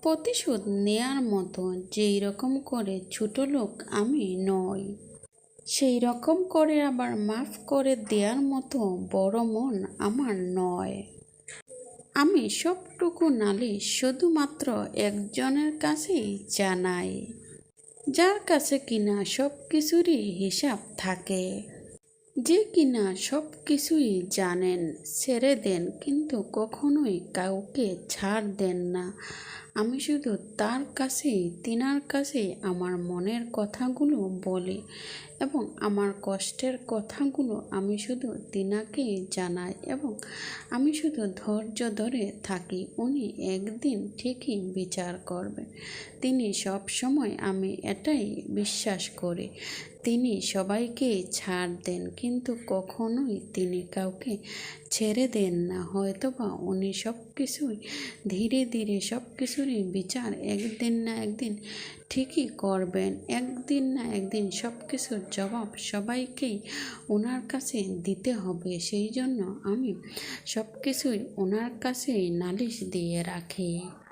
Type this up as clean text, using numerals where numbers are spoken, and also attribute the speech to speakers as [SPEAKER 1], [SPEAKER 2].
[SPEAKER 1] প্রতিশোধ নেয়ার মতো যেই রকম করে ছোটলোক আমি নই, সেই রকম করে আবার মাফ করে দেওয়ার মতো বড় মন আমার নয়। আমি সবটুকু নালিশ শুধুমাত্র একজনের কাছেই জানাই, যার কাছে কিনা সব কিছুরই হিসাব থাকে, যে কিনা সব কিছুই জানেন, ছেড়ে দেন কিন্তু কখনোই কাউকে ছাড় দেন না। আমি শুধু তার কাছেই, তিনার কাছেই আমার মনের কথাগুলো বলি এবং আমার কষ্টের কথাগুলো আমি শুধু তিনাকেই জানাই এবং আমি শুধু ধৈর্য ধরে থাকি। উনি একদিন ঠিকই বিচার করবেন। তিনি সব সময়, আমি এটাই বিশ্বাস করি, তিনি সবাইকে ছাড় দেন কিন্তু কখনোই তিনি কাউকে ছেড়ে দেন না। হয়তোবা উনি সব কিছুই ধীরে ধীরে সব কিছুরই বিচার একদিন না একদিন ঠিকই করবেন। একদিন না একদিন সব কিছুর জবাব সবাইকেই ওনার কাছে দিতে হবে। সেই জন্য আমি সব কিছুই ওনার কাছেই নালিশ দিয়ে রাখি।